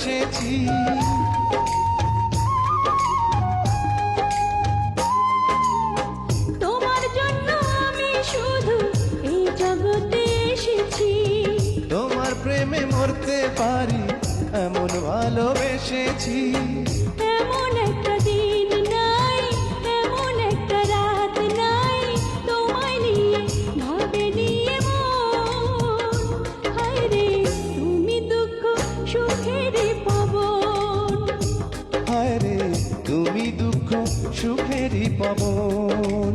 ভালোবেসেছি। তোমার জন্য আমি শুধু এই জগতে এসেছি। তোমার প্রেমে মরতে পারি এমন ভালোবেসেছি। এমন একটা দিন নাই, এমন একটা রাত নাই, তোমায় নিয়ে ভাবে নিয়ে মন। হায় রে তুমি দুঃখ সুখের পবন, হায় রে তুমি দুঃখ সুখেরই পবন।